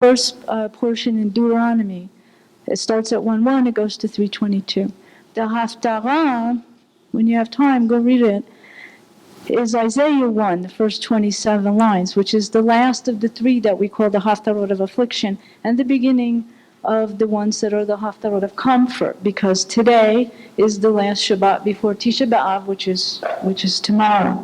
first portion in Deuteronomy. It starts at 1:1, it goes to 3:22. The Haftarah, when you have time, go read it, is Isaiah 1, the first 27 lines, which is the last of the three that we call the Haftarot of affliction, and the beginning of the ones that are the Haftarot of comfort, because today is the last Shabbat before Tisha B'Av, which is tomorrow,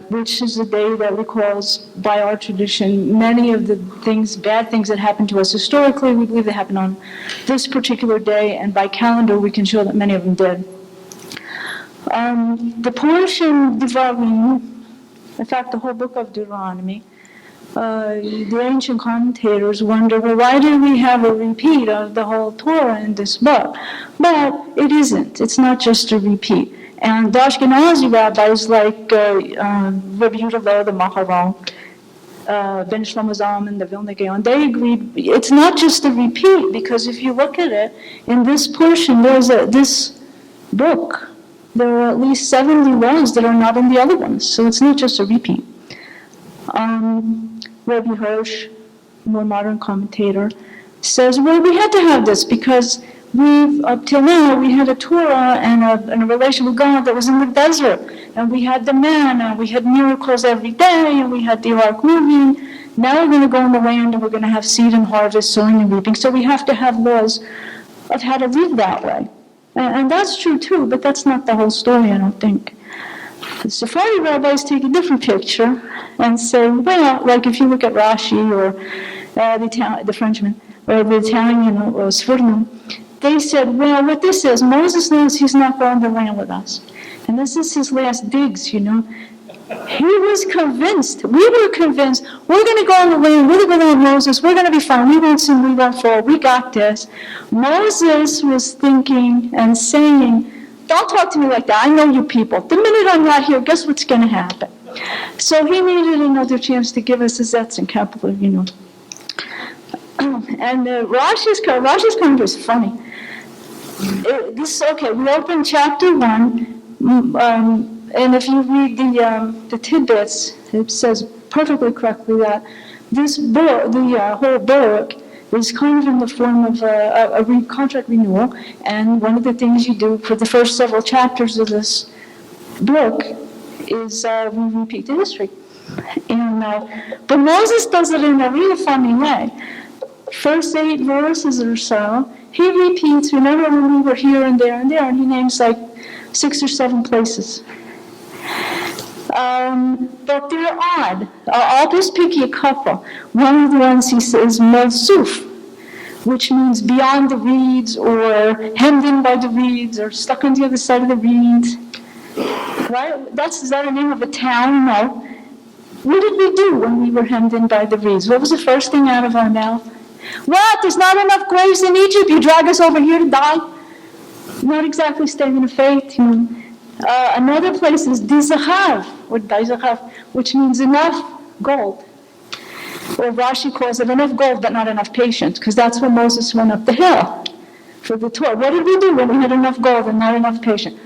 which is a day that recalls, by our tradition, many of the things, bad things that happened to us historically. We believe they happened on this particular day, and by calendar we can show that many of them did. The portion Devarim, in fact, the whole book of Deuteronomy, the ancient commentators wonder, well, why do we have a repeat of the whole Torah in this book? But it isn't. It's not just a repeat. And the Ashkenazi rabbis like Rabbi Yehuda the Maharal, Ben Shlomo Zalman, the Vilna Gaon, they agreed it's not just a repeat, because if you look at it, in this portion, this book, there are at least 70 laws that are not in the other ones, so it's not just a repeat. Rabbi Hirsch, more modern commentator, says, well, we had to have this because up till now, we had a Torah and a relation with God that was in the desert, and we had the manna, and we had miracles every day, and we had the ark moving. Now we're going to go in the land, and we're going to have seed and harvest, sowing and reaping, so we have to have laws of how to live that way. And that's true too, but that's not the whole story, I don't think. The Sephardi rabbis take a different picture and say, well, like if you look at Rashi or the Frenchman, or the Italian, or Sforno, they said, well, what this is, Moses knows he's not going to land with us. And this is his last digs, you know. He was convinced, we were convinced, we're going to go on the land, we're going to go with Moses, we're going to be fine, we won't sin, we won't fall, we got this. Moses was thinking and saying, don't talk to me like that, I know you people. The minute I'm not here, guess what's going to happen? So he needed another chance to give us his Zetz and capital, you know. And Rashi's comment was funny. We open chapter 1, and if you read the tidbits, it says perfectly correctly that this book, the whole book, is kind of in the form of a contract renewal. And one of the things you do for the first several chapters of this book is we repeat the history. But Moses does it in a really funny way. First 8 verses or so, he repeats, remember when we were here and there, and he names like 6 or 7 places. But they're odd. I'll just pick you a couple. One of the ones he says, Mosuf, which means beyond the reeds, or hemmed in by the reeds, or stuck on the other side of the reeds. Right? Is that the name of a town? No. What did we do when we were hemmed in by the reeds? What was the first thing out of our mouth? What? There's not enough graves in Egypt? You drag us over here to die? Not exactly statement of faith. Another place is Dizachav, or Dizachav, which means enough gold. Or Rashi calls it enough gold, but not enough patience, because that's when Moses went up the hill for the Torah. What did we do when we had enough gold and not enough patience?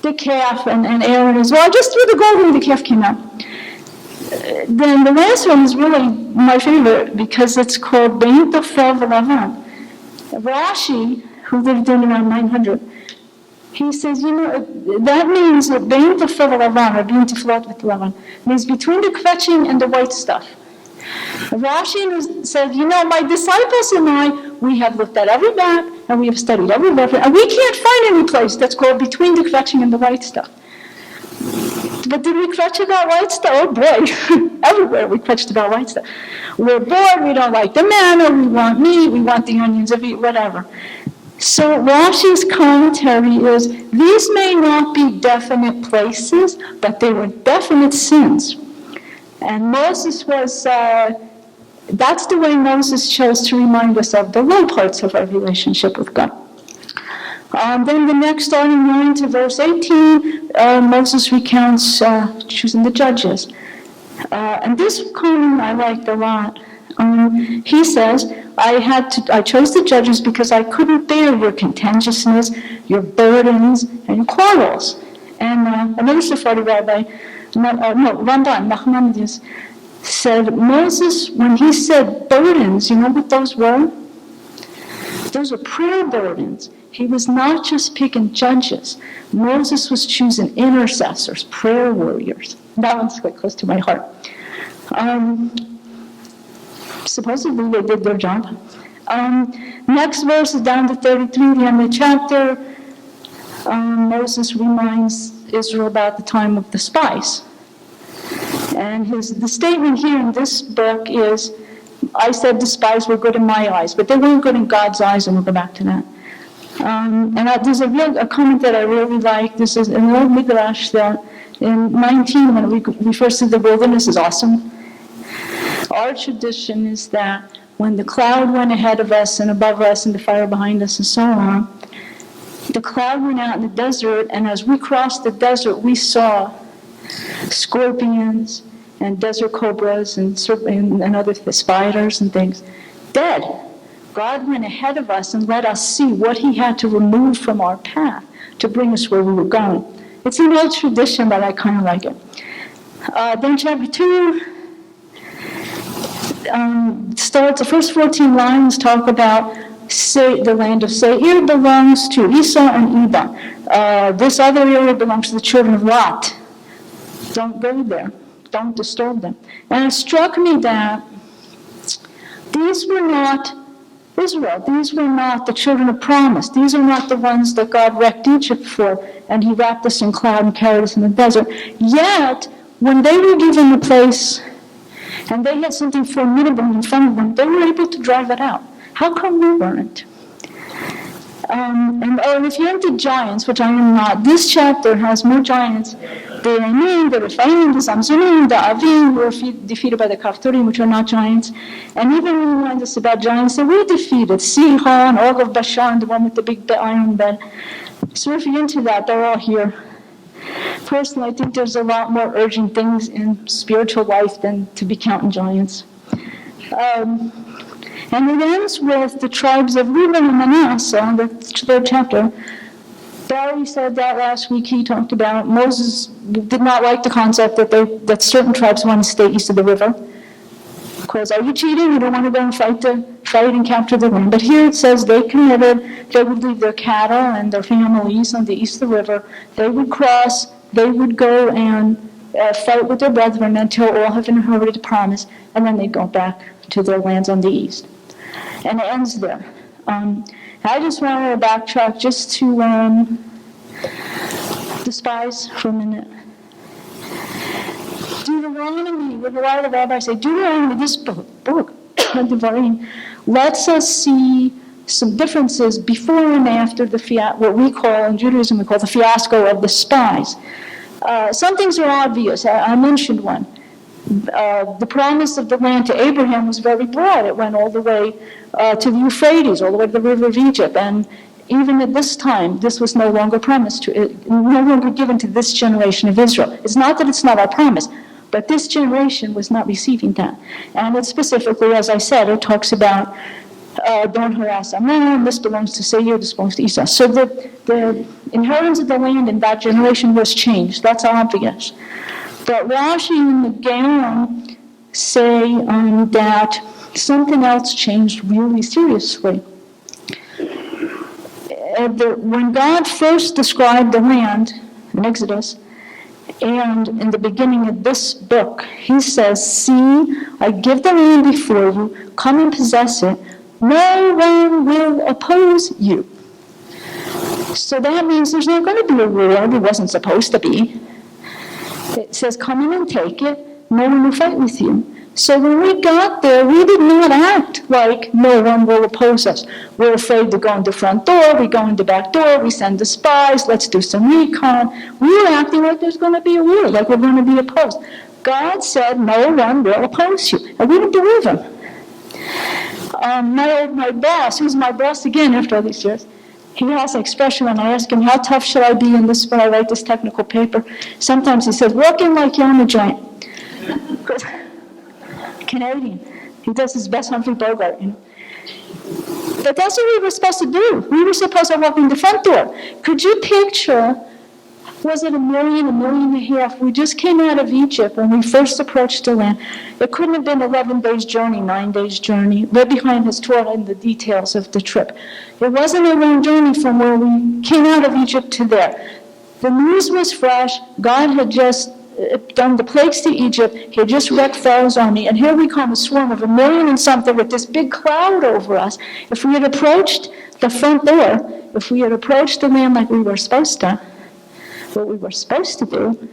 The calf, and Aaron as well. Just threw the gold and the calf came out. Then the last one is really my favorite, because it's called Bein Tofel V'Lavan. Rashi, who lived in around 900, he says, that means that Bein Tofel V'Lavan, or Bein Toflot V'Lavan, means between the kvetching and the white stuff. Rashi said, my disciples and I, we have looked at every map, and we have studied every reference, and we can't find any place that's called between the kvetching and the white stuff. But did we kvetch about white stuff? Oh boy, everywhere we kvetched about white stuff. We're bored, we don't like the manna, we want meat, we want the onions of meat, whatever. So Rashi's commentary is, these may not be definite places, but they were definite sins. And Moses was, that's the way Moses chose to remind us of the low parts of our relationship with God. Then the next, starting 9 to verse 18, Moses recounts choosing the judges. And this comment I liked a lot. He says, I chose the judges because I couldn't bear your contentiousness, your burdens, and your quarrels. And another Sephardi rabbi, Ramban, Nachmanides, said Moses, when he said burdens, you know what those were? Those were prayer burdens. He was not just picking judges. Moses was choosing intercessors, prayer warriors. That one's quite close to my heart. Supposedly they did their job. Next verse is down to 33, the end of the chapter. Moses reminds Israel about the time of the spies. And the statement here in this book is, I said the spies were good in my eyes, but they weren't good in God's eyes, and we'll go back to that. There's a comment that I really like. This is an old Midrash that in 19, when it refers to the wilderness, is awesome. Our tradition is that when the cloud went ahead of us and above us and the fire behind us and so on, the cloud went out in the desert, and as we crossed the desert, we saw scorpions and desert cobras and other spiders and things dead. God went ahead of us and let us see what he had to remove from our path to bring us where we were going. It's an old tradition, but I kind of like it. Then chapter 2 starts, the first 14 lines talk about the land of Seir belongs to Esau and Edom. This other area belongs to the children of Lot. Don't go there. Don't disturb them. And it struck me that these were not Israel. These were not the children of promise. These are not the ones that God wrecked Egypt for, and he wrapped us in cloud and carried us in the desert. Yet, when they were given the place, and they had something formidable in front of them, they were able to drive it out. How come we weren't? And if you're into giants, which I am not, this chapter has more giants. The Re'anim, the Rephaim, the Zamzunim, the Avim were defeated by the Kaftorim, which are not giants. And even when he reminds us about giants, they were defeated. Sihon, Og of Bashan, the one with the big iron bed. So if you're into that, they're all here. Personally, I think there's a lot more urgent things in spiritual life than to be counting giants. And it ends with the tribes of Reuben and Manasseh, the third chapter. Barry said that last week. He talked about Moses did not like the concept that certain tribes want to stay east of the river. Because are you cheating? You don't want to go and fight and capture the land. But here it says they committed, they would leave their cattle and their families on the east of the river. They would cross, they would go and fight with their brethren until all have inherited the promise, and then they'd go back to their lands on the east. And it ends there. I just wanted to backtrack just to the spies for a minute. Deuteronomy, what a lot of the rabbis say, Deuteronomy, this book, Devarim, lets us see some differences before and after what we call, in Judaism, we call the fiasco of the spies. Some things are obvious. I mentioned one. The promise of the land to Abraham was very broad. It went all the way to the Euphrates, all the way to the river of Egypt. And even at this time, this was no longer promised no longer given to this generation of Israel. It's not that it's not our promise, but this generation was not receiving that. And it specifically, as I said, it talks about don't harass Ammon, this belongs to Seir, this belongs to Esau. So the inheritance of the land in that generation was changed. That's obvious. But Rashi and the Gaon say that something else changed really seriously. When God first described the land in Exodus, and in the beginning of this book, he says, see, I give the land before you, come and possess it, no one will oppose you. So that means there's not going to be a war. There wasn't supposed to be. It says, come in and take it, no one will fight with you. So when we got there, we did not act like no one will oppose us. We're afraid to go in the front door, we go in the back door, we send the spies, let's do some recon. We were acting like there's going to be a war, like we're going to be opposed. God said no one will oppose you, and we didn't believe him. My boss, who's my boss again after all these years, he has an expression when I ask him, how tough should I be in this when I write this technical paper? Sometimes he says, walking like you're on a giant. Canadian. He does his best Humphrey Bogart. But that's what we were supposed to do. We were supposed to walk in the front door. Could you picture Was it 1 million, 1.5 million? We just came out of Egypt when we first approached the land. It couldn't have been 11 days journey, 9 days journey. We're behind his Torah in the details of the trip. It wasn't a long journey from where we came out of Egypt to there. The news was fresh. God had just done the plagues to Egypt. He had just wrecked Pharaoh's army. And here we come, a swarm of 1 million and something with this big cloud over us. If we had approached the front door, if we had approached the land like we were supposed to, what we were supposed to do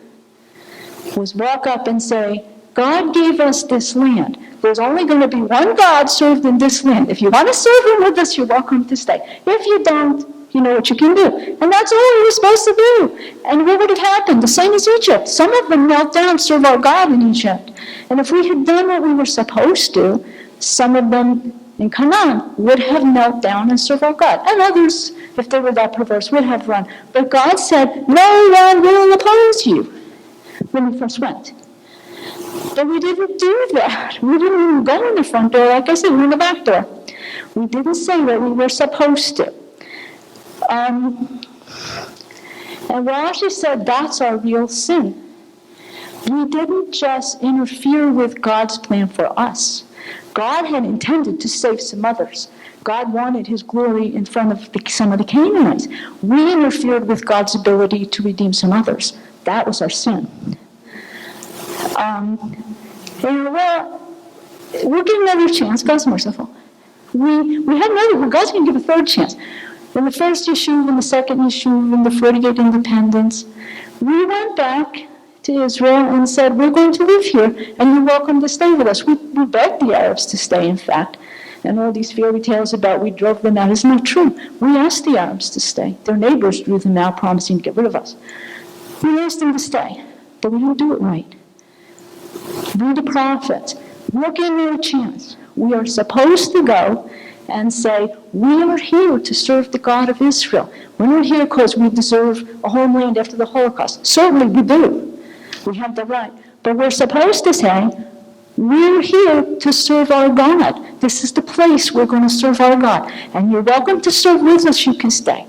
was walk up and say, God gave us this land. There's only going to be one God served in this land. If you want to serve him with us, you're welcome to stay. If you don't, you know what you can do. And that's all we were supposed to do. And what would have happened? The same as Egypt. Some of them knelt down, serve our God in Egypt. And if we had done what we were supposed to, some of them in Canaan would have knelt down and served our God. And others, if they were that perverse, would have run. But God said, no one will oppose you when we first went. But we didn't do that. We didn't even go in the front door. Like I said, we were in the back door. We didn't say what we were supposed to. And Rashi said that's our real sin. We didn't just interfere with God's plan for us. God had intended to save some others. God wanted his glory in front of some of the Canaanites. We interfered with God's ability to redeem some others. That was our sin. We'll give another chance. God's merciful. We had another. God's going to give a third chance. In the first issue, in the second issue, in the 48 independence, we went back to Israel and said, we're going to live here, and you're welcome to stay with us. We begged the Arabs to stay, in fact. And all these fairy tales about we drove them out is not true. We asked the Arabs to stay. Their neighbors drew them out, promising to get rid of us. We asked them to stay, but we didn't do it right. Read the prophets. We'll give them a chance. We are supposed to go and say, we are here to serve the God of Israel. We're not here because we deserve a homeland after the Holocaust. Certainly we do. We have the right. But we're supposed to say, we're here to serve our God. This is the place we're going to serve our God. And you're welcome to serve with us. You can stay.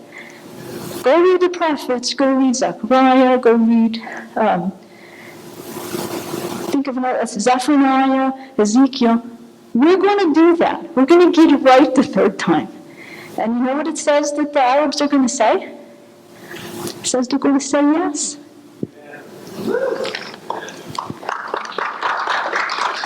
Go read the prophets. Go read Zechariah. Go read, think of another, Zephaniah, Ezekiel. We're going to do that. We're going to get it right the third time. And you know what it says that the Arabs are going to say? It says they're going to say yes.